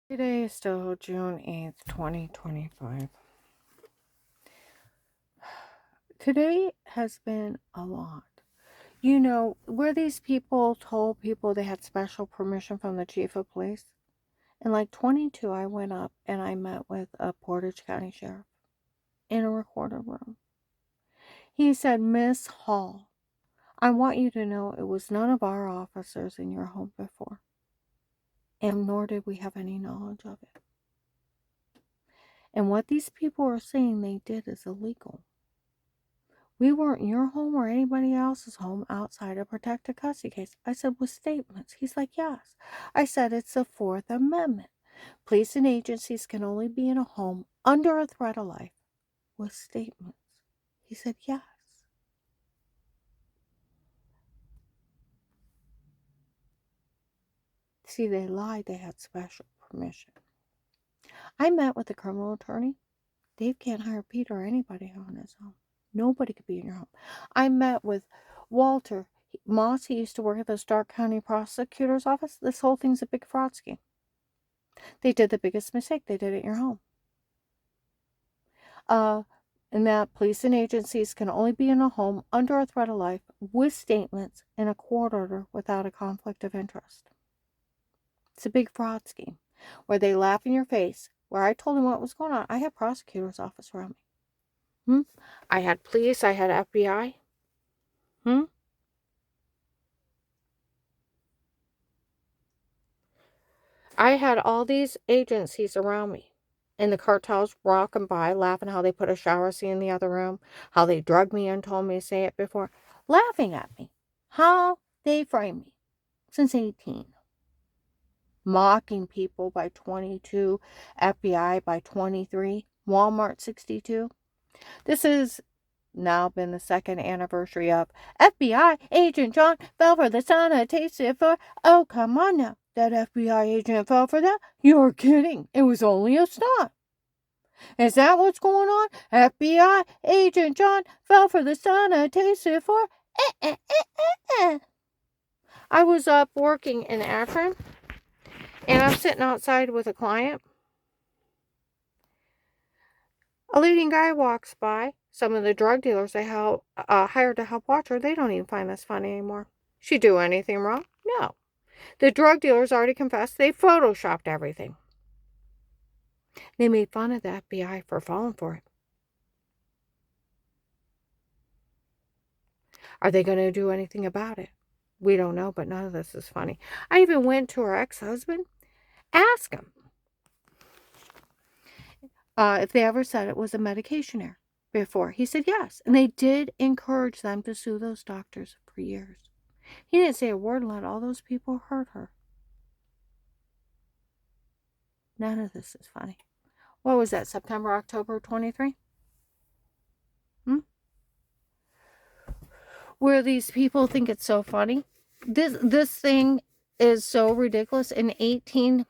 Today is still June 8th, 2025. Today has been a lot. You know, where these people told people they had special permission from the chief of police? In like 22, I went up and I met with a Portage County sheriff in a recorded room. He said, Miss Hall, I want you to know it was none of our officers in your home before, and nor did we have any knowledge of it. And what these people are saying they did is illegal. We weren't in your home or anybody else's home outside a protected custody case. I said, with statements. He's like, yes. I said, it's the Fourth Amendment. Police and agencies can only be in a home under a threat of life with statements. He said, yes. See, they lied. They had special permission. I met with a criminal attorney. Dave can't hire Peter or anybody on his own. Nobody could be in your home. I met with Walter Moss. He used to work at the Stark County Prosecutor's Office. This whole thing's a big fraud scheme. They did the biggest mistake. They did it in your home. And that police and agencies can only be in a home under a threat of life with statements in a court order without a conflict of interest. It's a big fraud scheme where they laugh in your face. Where I told them what was going on, I had prosecutor's office around me. I had police. I had FBI. I had all these agencies around me. And the cartels walking by, laughing how they put a shower scene in the other room, how they drugged me and told me to say it before, laughing at me. How they framed me since 18. Mocking people by 22, FBI by 23, Walmart 62. This has now been the second anniversary of FBI agent John fell for the son of tasted for. Oh, come on now. That FBI agent fell for that? You're kidding. It was only a stunt. Is that what's going on? FBI agent John fell for the son of tasted for. I was up working in Akron, and I'm sitting outside with a client. A leading guy walks by. Some of the drug dealers they hired to help watch her, they don't even find this funny anymore. She do anything wrong? No. The drug dealers already confessed they photoshopped everything. They made fun of the FBI for falling for it. Are they going to do anything about it? We don't know, but none of this is funny. I even went to her ex-husband, asked him if they ever said it was a medication error before. He said yes. And they did encourage them to sue those doctors for years. He didn't say a word and let all those people hurt her. None of this is funny. What was that, September, October 23? Where these people think it's so funny. This thing is so ridiculous. In 18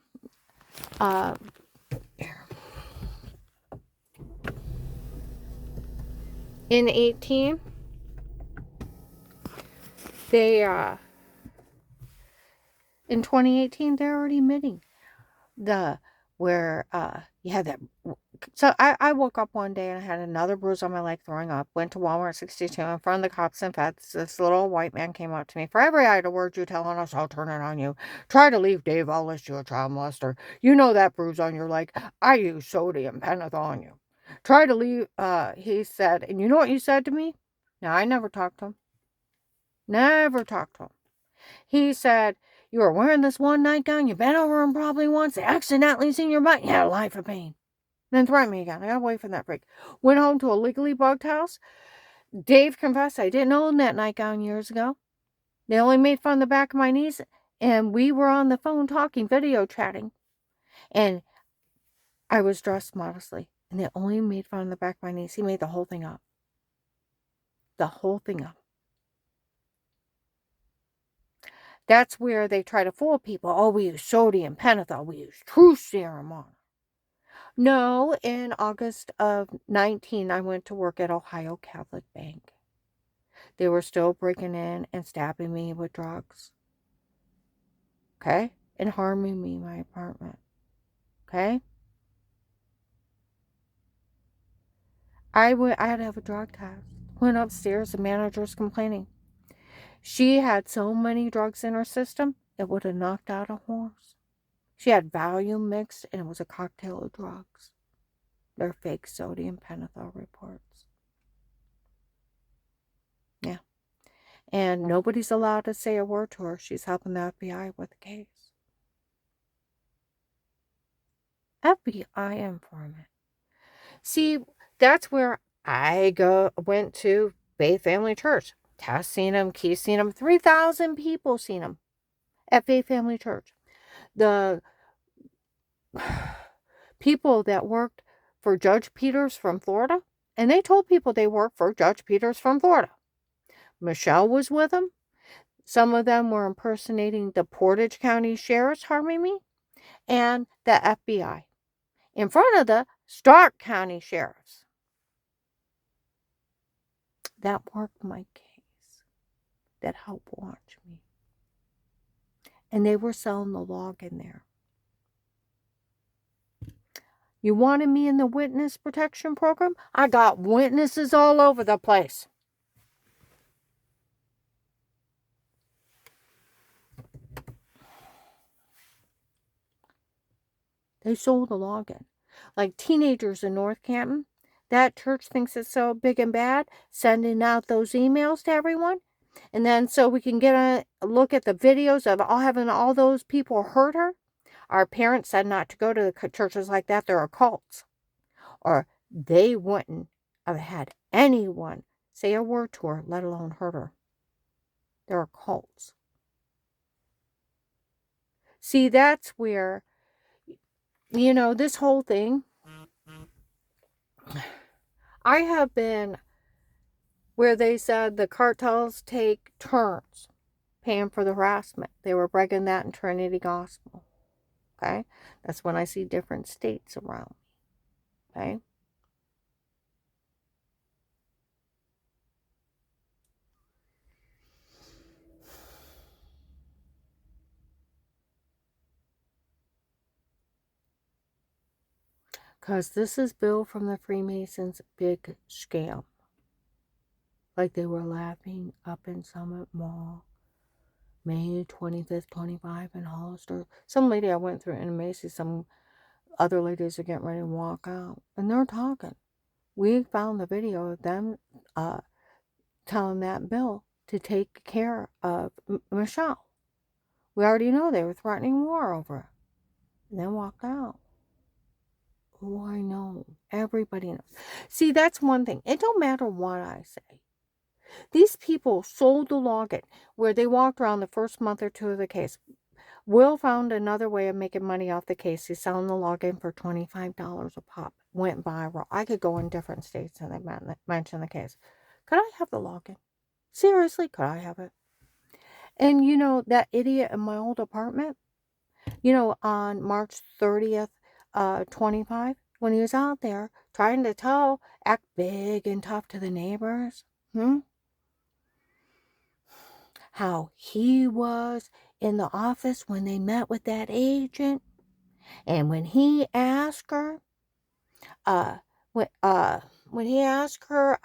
they in 2018 they're already admitting where you had that. So I woke up one day and I had another bruise on my leg throwing up. Went to Walmart 62 in front of the cops and feds. This little white man came up to me. For every idle word you telling us, I'll turn it on you. Try to leave Dave, I'll list you a child molester. You know that bruise on your leg. I use sodium pentothal on you. Try to leave, he said. And you know what you said to me? Now, I never talked to him. Never talked to him. He said, you were wearing this one nightgown. You bent over him probably once. They accidentally seen your butt. You had a life of pain. Then threatened me again. I got away from that freak. Went home to a legally bugged house. Dave confessed I didn't own that nightgown years ago. They only made fun of the back of my knees. And we were on the phone talking, video chatting. And I was dressed modestly. And they only made fun of the back of my knees. He made the whole thing up. The whole thing up. That's where they try to fool people. Oh, we use sodium pentothal. We use truth serum on. No, in August of 19, I went to work at Ohio Catholic Bank. They were still breaking in and stabbing me with drugs. Okay? And harming me in my apartment. Okay? I had to have a drug test. Went upstairs, the manager's complaining. She had so many drugs in her system, it would have knocked out a horse. She had Valium mixed, and it was a cocktail of drugs. They're fake sodium pentothal reports. Yeah. And nobody's allowed to say a word to her. She's helping the FBI with the case. FBI informant. See, that's where I went to Faith Family Church. Tess seen him, Keith seen him, 3,000 people seen him at Faith Family Church. The people that worked for Judge Peters from Florida, and they told people they worked for Judge Peters from Florida. Michelle was with them. Some of them were impersonating the Portage County Sheriff's, harming me, and the FBI in front of the Stark County Sheriffs. That worked my case. That helped watch me. And they were selling the log in there. You wanted me in the witness protection program? I got witnesses all over the place. They sold the login. Like teenagers in North Canton, that church thinks it's so big and bad, sending out those emails to everyone. And then so we can get a look at the videos of having all those people hurt her. Our parents said not to go to the churches like that. They're occults. Or they wouldn't have had anyone say a word to her, let alone hurt her. They're occults. See, that's where, this whole thing, I have been where they said the cartels take turns paying for the harassment. They were bragging that in Trinity Gospel. Okay? That's when I see different states around me. Okay? Because this is Bill from the Freemasons' big scam. Like they were laughing up in Summit Mall. May 25th, 25 in Hollister. Some lady I went through in Macy's, some other ladies are getting ready to walk out. And they're talking. We found the video of them telling that Bill to take care of Michelle. We already know they were threatening war over it. And then walked out. Oh, I know. Everybody knows. See, that's one thing. It don't matter what I say. These people sold the login where they walked around the first month or two of the case. Will found another way of making money off the case. He's selling the login for $25 a pop. Went viral. I could go in different states and they mention the case. Could I have the login? Seriously, could I have it? And that idiot in my old apartment, on March 30th, 25, when he was out there trying to act big and tough to the neighbors, how he was in the office when they met with that agent, and when he asked her, uh, when he asked her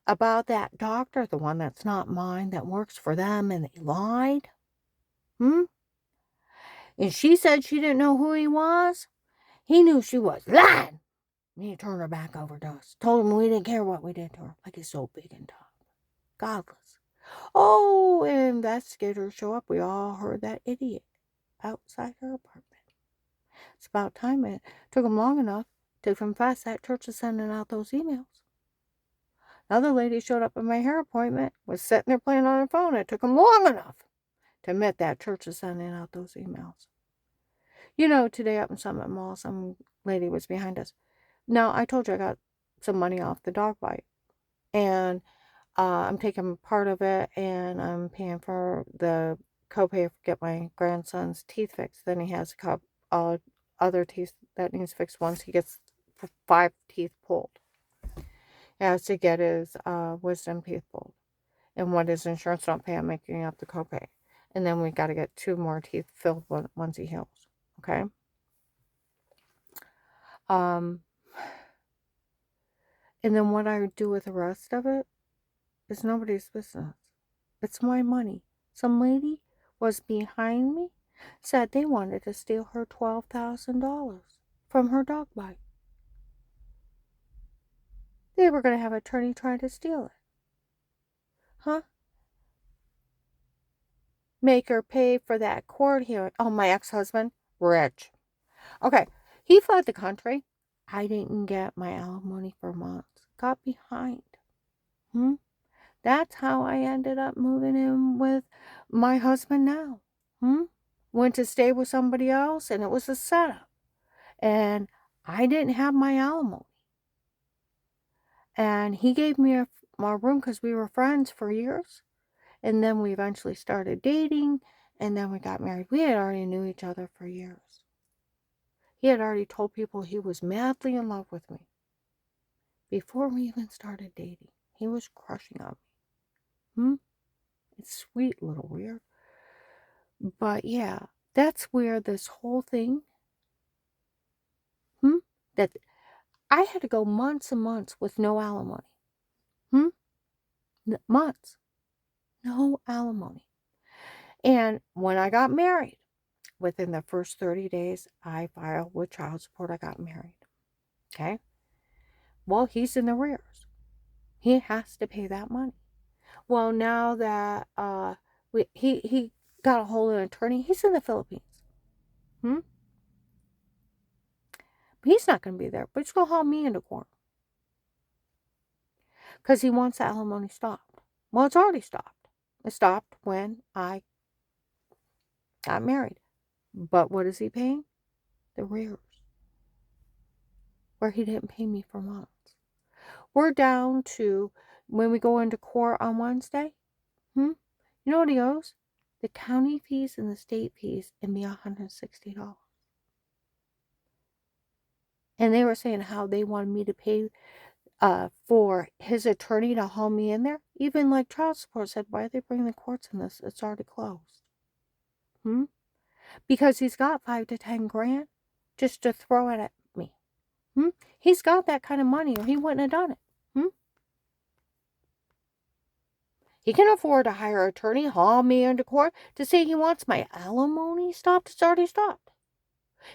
about that doctor, the one that's not mine, that works for them, and they lied, and she said she didn't know who he was. He knew she was lying. And he turned her back over to us. Told him we didn't care what we did to her. Like he's so big and tough. Godless. Oh, and investigators show up. We all heard that idiot outside her apartment. It's about time it took him long enough to confess that church is sending out those emails. Another lady showed up at my hair appointment, was sitting there playing on her phone. It took him long enough to admit that church is sending out those emails. Today up in Summit Mall, some lady was behind us. Now, I told you I got some money off the dog bite. And I'm taking part of it, and I'm paying for the copay to get my grandson's teeth fixed. Then he has a couple other teeth that needs fixed once he gets 5 teeth pulled. He has to get his wisdom teeth pulled. And what his insurance don't pay, I'm making up the copay. And then we got to get 2 more teeth filled once he heals. Okay? Um, and then what I do with the rest of it is nobody's business. It's my money. Some lady was behind me, said they wanted to steal her $12,000 from her dog bite. They were going to have an attorney trying to steal it. Huh? Make her pay for that court hearing. Oh, my ex-husband, rich. Okay, he fled the country. I didn't get my alimony for months. Got behind. Hmm? That's how I ended up moving in with my husband now. Hmm? Went to stay with somebody else, and it was a setup. And I didn't have my alimony. And he gave me my room because we were friends for years. And then we eventually started dating, and then we got married. We had already knew each other for years. He had already told people he was madly in love with me before we even started dating. He was crushing on me. Hmm? It's sweet, little weird. But yeah, that's where this whole thing, that I had to go months and months with no alimony. Months. No alimony. And when I got married, within the first 30 days, I filed with child support. I got married. Okay? Well, he's in the rears. He has to pay that money. Well, now that he got a hold of an attorney, he's in the Philippines. Hmm? He's not going to be there, but he's going to haul me into court because he wants the alimony stopped. Well, it's already stopped. It stopped when I got married. But what is he paying? The rears, where he didn't pay me for months. We're down to, when we go into court on Wednesday, you know what he owes? The county fees and the state fees, and me $160. And they were saying how they wanted me to pay for his attorney to haul me in there. Even like child support said, why are they bringing the courts in this? It's already closed. Because he's got 5 to 10 grand just to throw it at me. He's got that kind of money, or he wouldn't have done it. He can afford to hire an attorney, haul me into court to say he wants my alimony stopped. It's already stopped.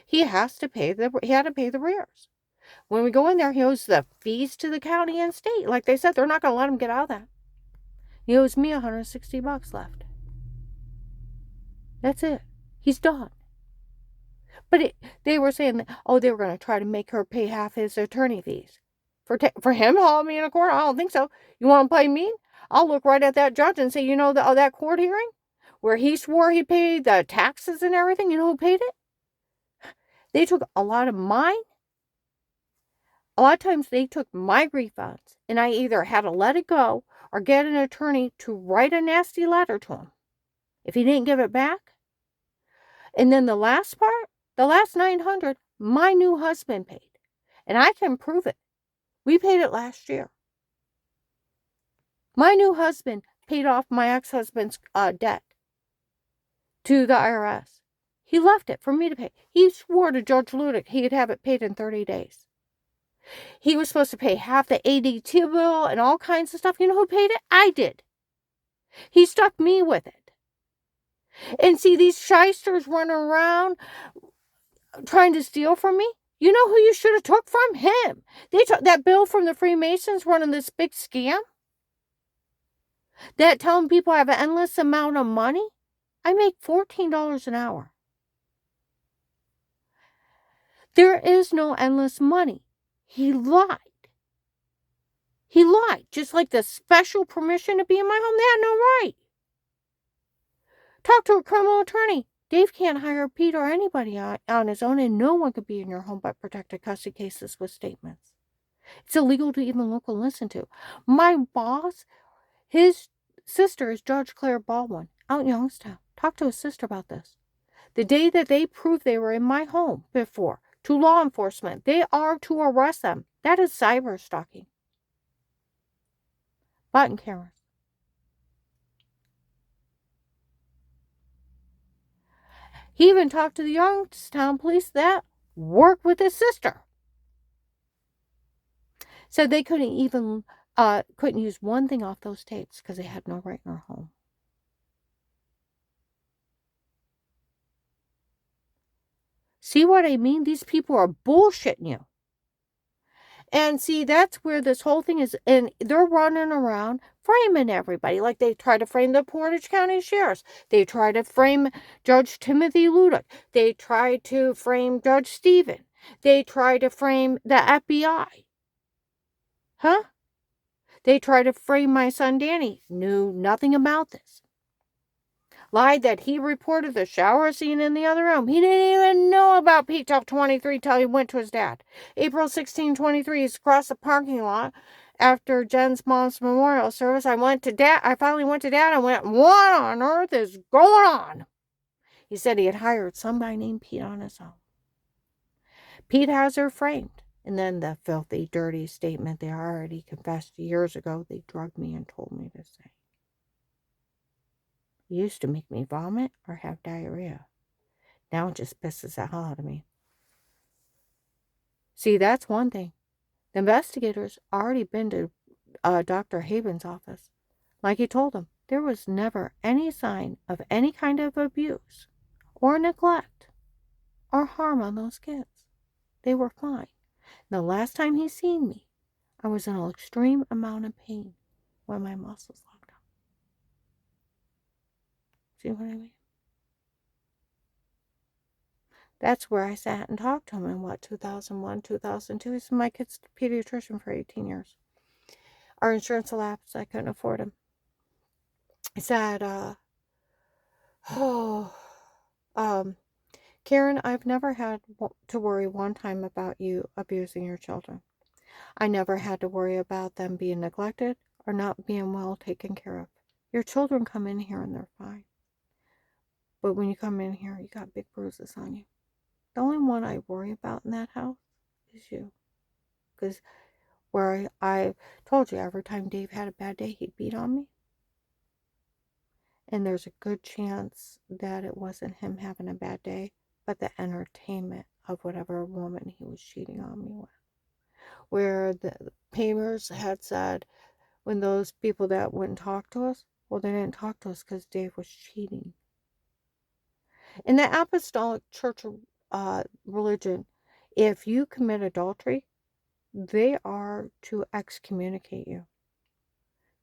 He had to pay the rears. When we go in there, he owes the fees to the county and state. Like they said, they're not going to let him get out of that. He owes me $160 left. That's it. He's done. But they were saying, they were going to try to make her pay half his attorney fees. For him hauling me in a court? I don't think so. You want to play mean? I'll look right at that judge and say, that court hearing where he swore he paid the taxes and everything, you know who paid it? They took a lot of mine. A lot of times they took my refunds, and I either had to let it go or get an attorney to write a nasty letter to him if he didn't give it back. And then the last part, the last $900, my new husband paid. And I can prove it. We paid it last year. My new husband paid off my ex-husband's debt to the IRS. He left it for me to pay. He swore to Judge Ludick he'd have it paid in 30 days. He was supposed to pay half the ADT bill and all kinds of stuff. You know who paid it? I did. He stuck me with it. And see, these shysters running around trying to steal from me. You know who you should have took from? Him. They took that bill from the Freemasons running this big scam. That telling people I have an endless amount of money. I make $14 an hour. There is no endless money. He lied. He lied. Just like the special permission to be in my home, they had no right. Talk to a criminal attorney. Dave can't hire Pete or anybody on his own, and no one could be in your home but protected custody cases with statements. It's illegal to even look and listen to. My boss, his sister is Judge Claire Baldwin out in Youngstown. Talk to his sister about this. The day that they proved they were in my home before to law enforcement, they are to arrest them. That is cyber stalking. Button cameras. He even talked to the Youngstown police that work with his sister. So they couldn't even couldn't use one thing off those tapes because they had no right in our home. See what I mean? These people are bullshitting you. And see, that's where this whole thing is. And they're running around framing everybody. Like they try to frame the Portage County Sheriffs. They try to frame Judge Timothy Ludick. They try to frame Judge Stephen. They try to frame the FBI. Huh? They try to frame my son Danny. Knew nothing about this. Lied that he reported the shower scene in the other room. He didn't even know about Pete Top 23 till he went to his dad. April 16, 23, he's across the parking lot after Jen's mom's memorial service. I finally went to dad and went, what on earth is going on? He said he had hired some guy named Pete on his own. Pete has her framed. And then the filthy, dirty statement they already confessed years ago they drugged me and told me to say. It used to make me vomit or have diarrhea. Now it just pisses the hell out of me. See, that's one thing. The investigators already been to Dr. Haven's office. Like he told them, there was never any sign of any kind of abuse or neglect or harm on those kids. They were fine. The last time he seen me, I was in an extreme amount of pain when my muscles locked up. See what I mean? That's where I sat and talked to him in 2001, 2002. He's my kid's pediatrician for 18 years. Our insurance elapsed. I couldn't afford him. He said, Karen, I've never had to worry one time about you abusing your children. I never had to worry about them being neglected or not being well taken care of. Your children come in here and they're fine. But when you come in here, you got big bruises on you. The only one I worry about in that house is you. Because where I told you every time Dave had a bad day, he'd beat on me. And there's a good chance that it wasn't him having a bad day, but the entertainment of whatever woman he was cheating on me with. Where the Pamers had said, when those people that wouldn't talk to us, well, they didn't talk to us because Dave was cheating. In the Apostolic Church religion, if you commit adultery, they are to excommunicate you.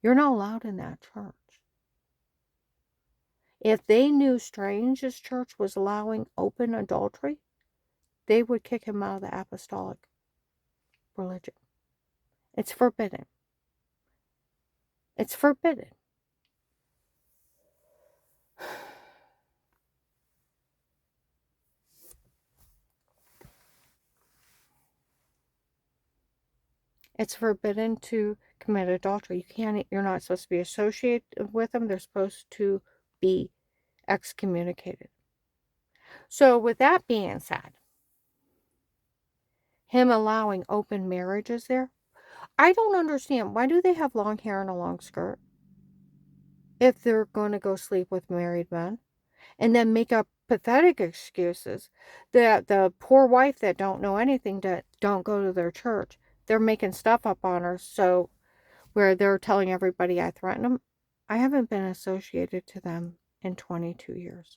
You're not allowed in that church. If they knew Strange's church was allowing open adultery, they would kick him out of the apostolic religion. It's forbidden. It's forbidden. It's forbidden to commit adultery. You're not supposed to be associated with them. They're supposed to be excommunicated. So with that being said, him allowing open marriages there, I don't understand. Why do they have long hair and a long skirt if they're going to go sleep with married men and then make up pathetic excuses that the poor wife that don't know anything, that don't go to their church, they're making stuff up on her, so where they're telling everybody I threatened them. I haven't been associated to them in 22 years.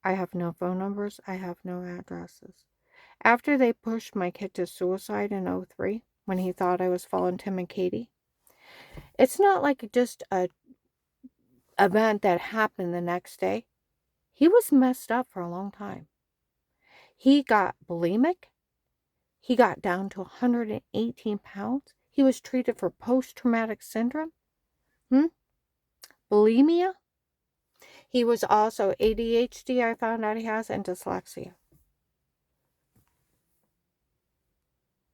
I have no phone numbers. I have no addresses. After they pushed my kid to suicide in 03, when he thought I was following Tim and Katie, it's not like just a event that happened the next day. He was messed up for a long time. He got bulimic. He got down to 118 pounds. He was treated for post-traumatic syndrome. Bulimia. He was also ADHD, I found out he has, and dyslexia.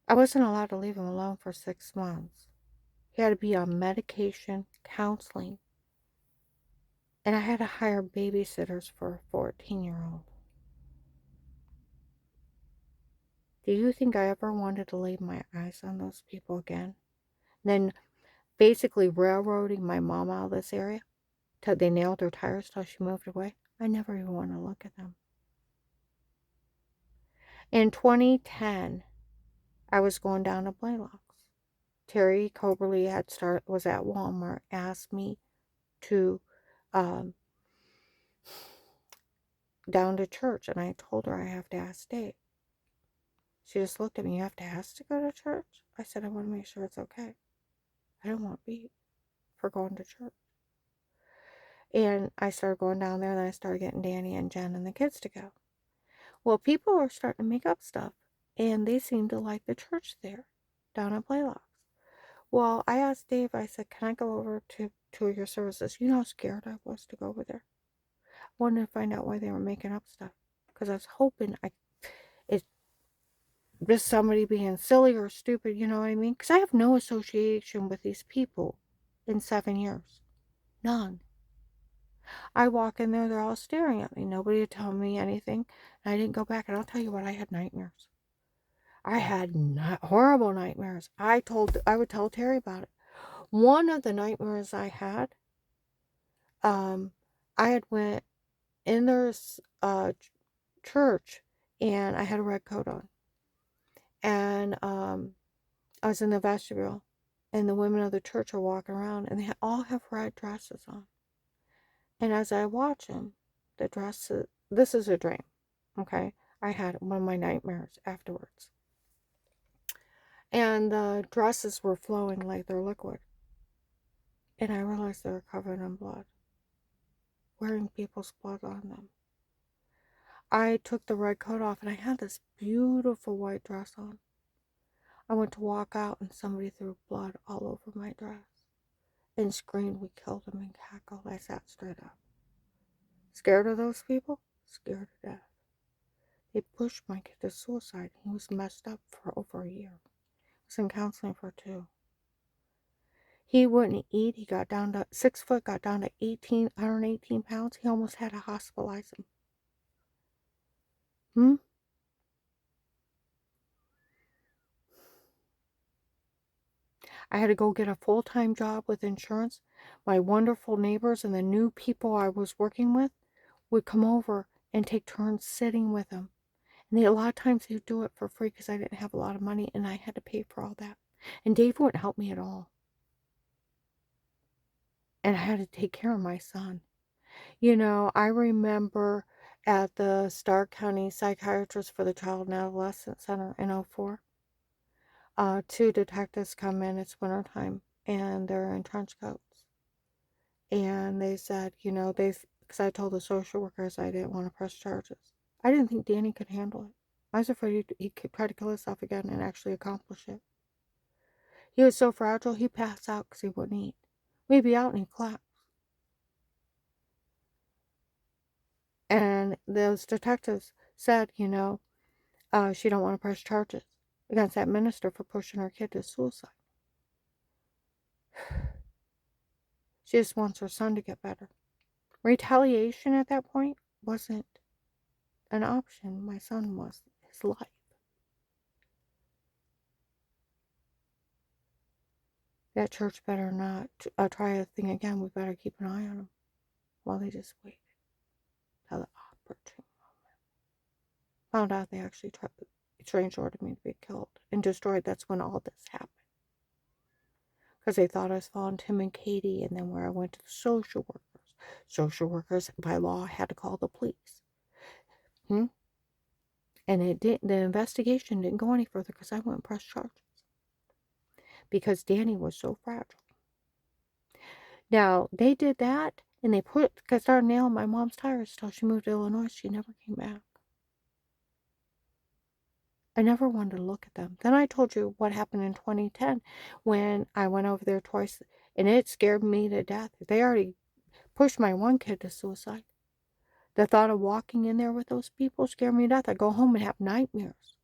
I wasn't allowed to leave him alone for 6 months. He had to be on medication, counseling, and I had to hire babysitters for a 14-year-old. Do you think I ever wanted to lay my eyes on those people again? Then basically railroading my mom out of this area till they nailed her tires till she moved away? I never even want to look at them. In 2010, I was going down to Blaylock's. Terry Coberly was at Walmart, asked me to um, down to church, and I told her I have to ask Dave. She just looked at me. You have to ask to go to church? I said I want to make sure it's okay. I don't want beat for going to church. And I started going down there, and then I started getting Danny and Jen and the kids to go. Well, people are starting to make up stuff, and they seem to like the church there, down at Playlocks. Well, I asked Dave, I said, can I go over to two of your services? You know how scared I was to go over there? I wanted to find out why they were making up stuff. Because I was hoping it's just somebody being silly or stupid, you know what I mean? Because I have no association with these people in 7 years. None. I walk in there, they're all staring at me. Nobody would tell me anything. And I didn't go back, and I'll tell you what, I had nightmares. I had horrible nightmares. I would tell Terry about it. One of the nightmares I had, I had went in their church, and I had a red coat on, and I was in the vestibule, and the women of the church are walking around, and they all have red dresses on. And as I watch them, the dresses. This is a dream, okay? I had one of my nightmares afterwards, and the dresses were flowing like they're liquid, and I realized they were covered in blood, wearing people's blood on them. I took the red coat off, and I had this beautiful white dress on. I went to walk out, and somebody threw blood all over my dress and screamed, "We killed him," and cackled. I sat straight up. Scared of those people? Scared to death. They pushed my kid to suicide. He was messed up for over a year. He was in counseling for 2. He wouldn't eat. He got down to 6 foot, got down to 118 pounds. He almost had to hospitalize him. I had to go get a full-time job with insurance. My wonderful neighbors and the new people I was working with would come over and take turns sitting with him. And a lot of times they would do it for free because I didn't have a lot of money, and I had to pay for all that. And Dave wouldn't help me at all. And I had to take care of my son. You know, I remember at the Stark County Psychiatrist for the Child and Adolescent Center in 2004, 2 detectives come in. It's wintertime, and they're in trench coats. And they said, you know, because I told the social workers I didn't want to press charges. I didn't think Danny could handle it. I was afraid he could try to kill himself again and actually accomplish it. He was so fragile, he'd pass out because he wouldn't eat. We'd be out and he'd collapse. And those detectives said, you know, she don't want to press charges against that minister for pushing her kid to suicide. She just wants her son to get better. Retaliation at that point wasn't an option. My son was his life. That church better not try a thing again. We better keep an eye on them. While they just waited till the opportune moment. Found out they actually strange ordered me to be killed and destroyed. That's when all this happened. Because they thought I was following Tim and Katie, and then where I went to the social workers. Social workers, by law, had to call the police. And the investigation didn't go any further because I wouldn't press charges. Because Danny was so fragile. Now, they did that, and they started nailing my mom's tires till she moved to Illinois. She never came back. I never wanted to look at them. Then I told you what happened in 2010 when I went over there twice, and it scared me to death. They already pushed my one kid to suicide. The thought of walking in there with those people scared me to death. I go home and have nightmares.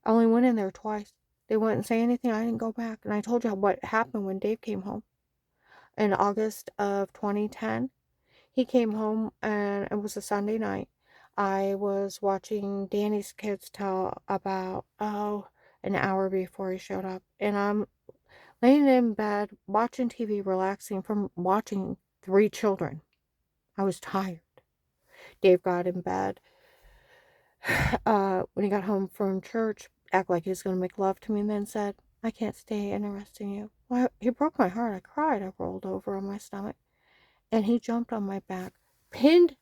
I only went in there twice. They wouldn't say anything. I didn't go back. And I told you what happened when Dave came home. In August of 2010, he came home, and it was a Sunday night. I was watching Danny's kids till about, an hour before he showed up. And I'm laying in bed, watching TV, relaxing from watching 3 children. I was tired. Dave got in bed when he got home from church, act like he was going to make love to me, and then said, I can't stay interested in you. Well, he broke my heart. I cried. I rolled over on my stomach. And he jumped on my back, pinned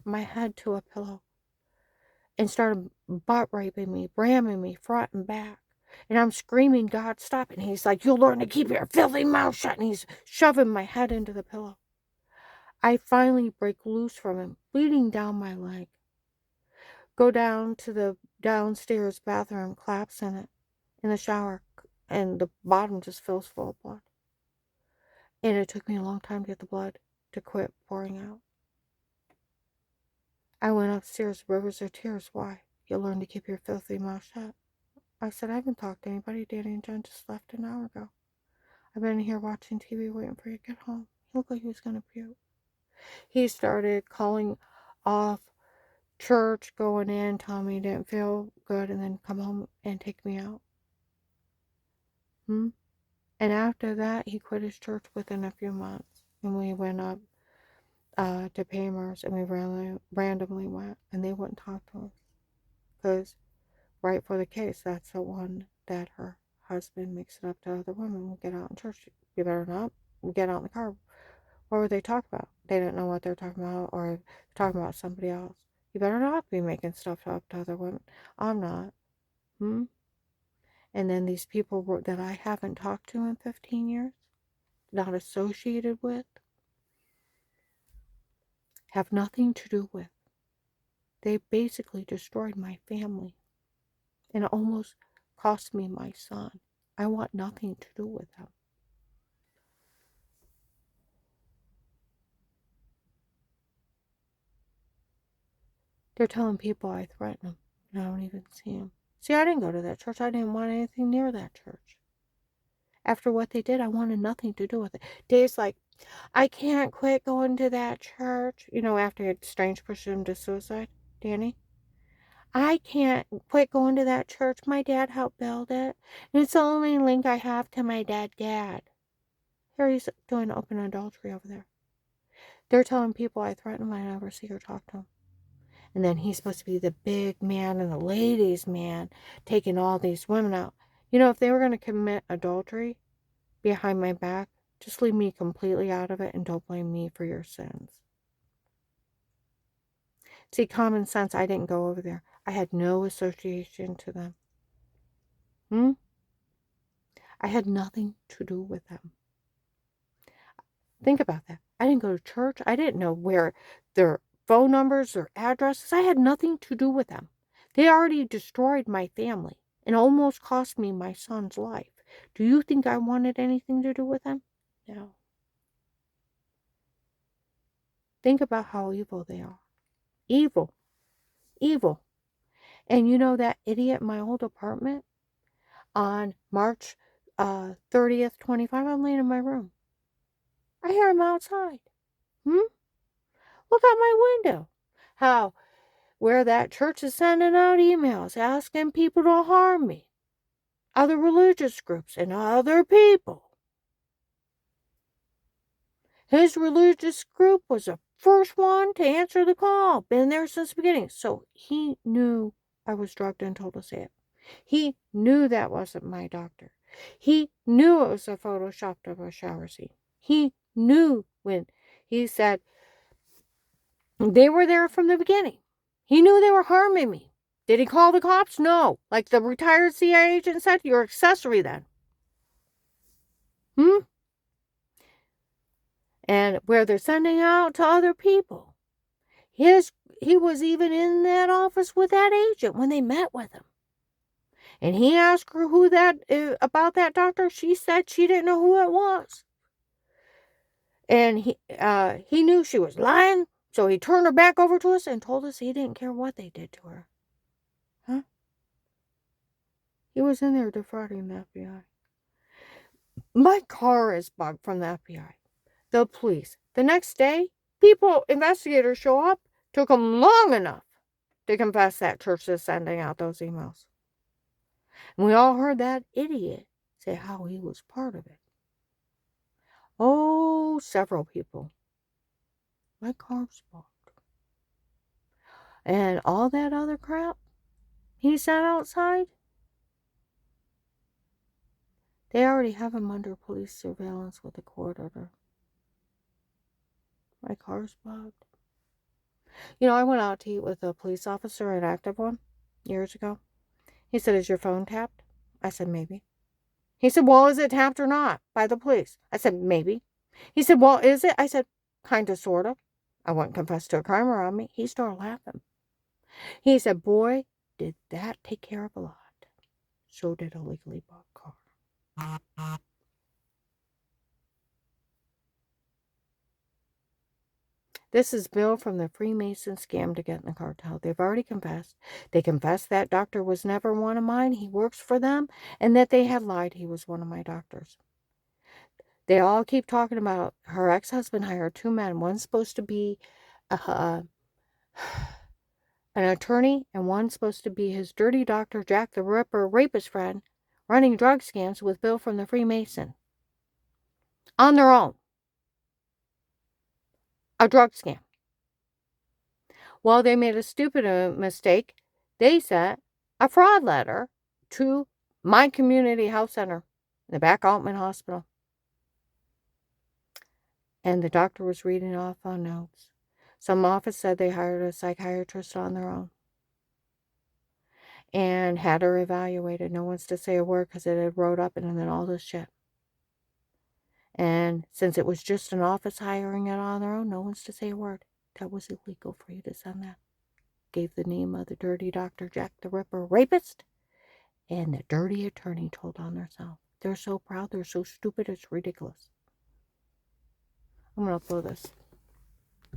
my head to a pillow, and started butt raping me, ramming me front and back. And I'm screaming, God, stop it. And he's like, you'll learn to keep your filthy mouth shut. And he's shoving my head into the pillow. I finally break loose from him, bleeding down my leg. Go down to the downstairs bathroom, collapse in the shower, and the bottom just fills full of blood. And it took me a long time to get the blood to quit pouring out. I went upstairs, rivers of tears. Why? You'll learn to keep your filthy mouth shut. I said, I haven't talked to anybody. Danny and Jen just left an hour ago. I've been here watching TV waiting for you to get home. He looked like he was going to puke. He started calling off church, going in, telling me he didn't feel good, and then come home and take me out. And after that, he quit his church within a few months. And we went up to Pamers, and we randomly went, and they wouldn't talk to us. Because right for the case, that's the one that her husband makes it up to other women. We get out in church. You better not. We get out in the car. What would they talk about? They didn't know what they're talking about, or talking about somebody else. You better not be making stuff up to other women. I'm not. And then these people that I haven't talked to in 15 years, not associated with, have nothing to do with. They basically destroyed my family. And it almost cost me my son. I want nothing to do with them. They're telling people I threaten them, and I don't even see them. See, I didn't go to that church. I didn't want anything near that church. After what they did, I wanted nothing to do with it. Dave's like, I can't quit going to that church. You know, after Strange pushed him to suicide, Danny. I can't quit going to that church. My dad helped build it. And it's the only link I have to my dad. Here he's doing open adultery over there. They're telling people I threaten them. I never see or talk to them. And then he's supposed to be the big man and the ladies' man, taking all these women out. You know, if they were going to commit adultery behind my back, just leave me completely out of it and don't blame me for your sins. See, common sense, I didn't go over there. I had no association to them. I had nothing to do with them. Think about that. I didn't go to church. I didn't know where their phone numbers or addresses. I had nothing to do with them. They already destroyed my family and almost cost me my son's life. Do you think I wanted anything to do with them? No. Think about how evil they are. Evil. Evil. And you know that idiot in my old apartment? On March 30th, 25, I'm laying in my room. I hear him outside. Look out my window. Where that church is sending out emails asking people to harm me. Other religious groups and other people. His religious group was the first one to answer the call. Been there since the beginning. So he knew I was drugged and told to say it. He knew that wasn't my doctor. He knew it was a photoshopped of a shower scene. He knew when he said they were there from the beginning. He knew they were harming me. Did he call the cops? No. Like the retired CIA agent said, you're accessory then. And where they're sending out to other people. He was even in that office with that agent when they met with him. And he asked her who about that doctor. She said she didn't know who it was. And he knew she was lying, so he turned her back over to us and told us he didn't care what they did to her. He was in there defrauding the FBI. My car is bugged from the FBI. The police. The next day, investigators show up. Took them long enough to confess that church is sending out those emails. And we all heard that idiot say how he was part of it. Oh, several people. My car's bugged. And all that other crap he said outside, They already have him under police surveillance with a court order. My car's blocked. I went out to eat with a police officer, an active one, years ago. He said, "Is your phone tapped?" I said, "Maybe." He said, "Well, is it tapped or not by the police?" I said, "Maybe." He said, "Well, is it?" I said, "Kind of, sort of." I wouldn't confess to a crime around me. He started laughing. He said, "Boy, did that take care of a lot." So did a legally bought car. This is Bill from the Freemason scam to get in the cartel. They've already confessed. They confessed that doctor was never one of mine. He works for them. And that they had lied. He was one of my doctors. They all keep talking about her ex-husband hired 2 men. One's supposed to be an attorney, and one's supposed to be his dirty doctor, Jack the Ripper, rapist friend, running drug scams with Bill from the Freemason. On their own. A drug scam. Well, they made a stupid mistake. They sent a fraud letter to my community health center, the back Altman Hospital. And the doctor was reading off on notes. Some office said they hired a psychiatrist on their own and had her evaluated. No one's to say a word because it had wrote up and then all this shit. And since it was just an office hiring it on their own, no one's to say a word. That was illegal for you to send that. Gave the name of the dirty Dr. Jack the Ripper rapist, and the dirty attorney told on themselves. They're so proud, they're so stupid, it's ridiculous. I'm going to upload this.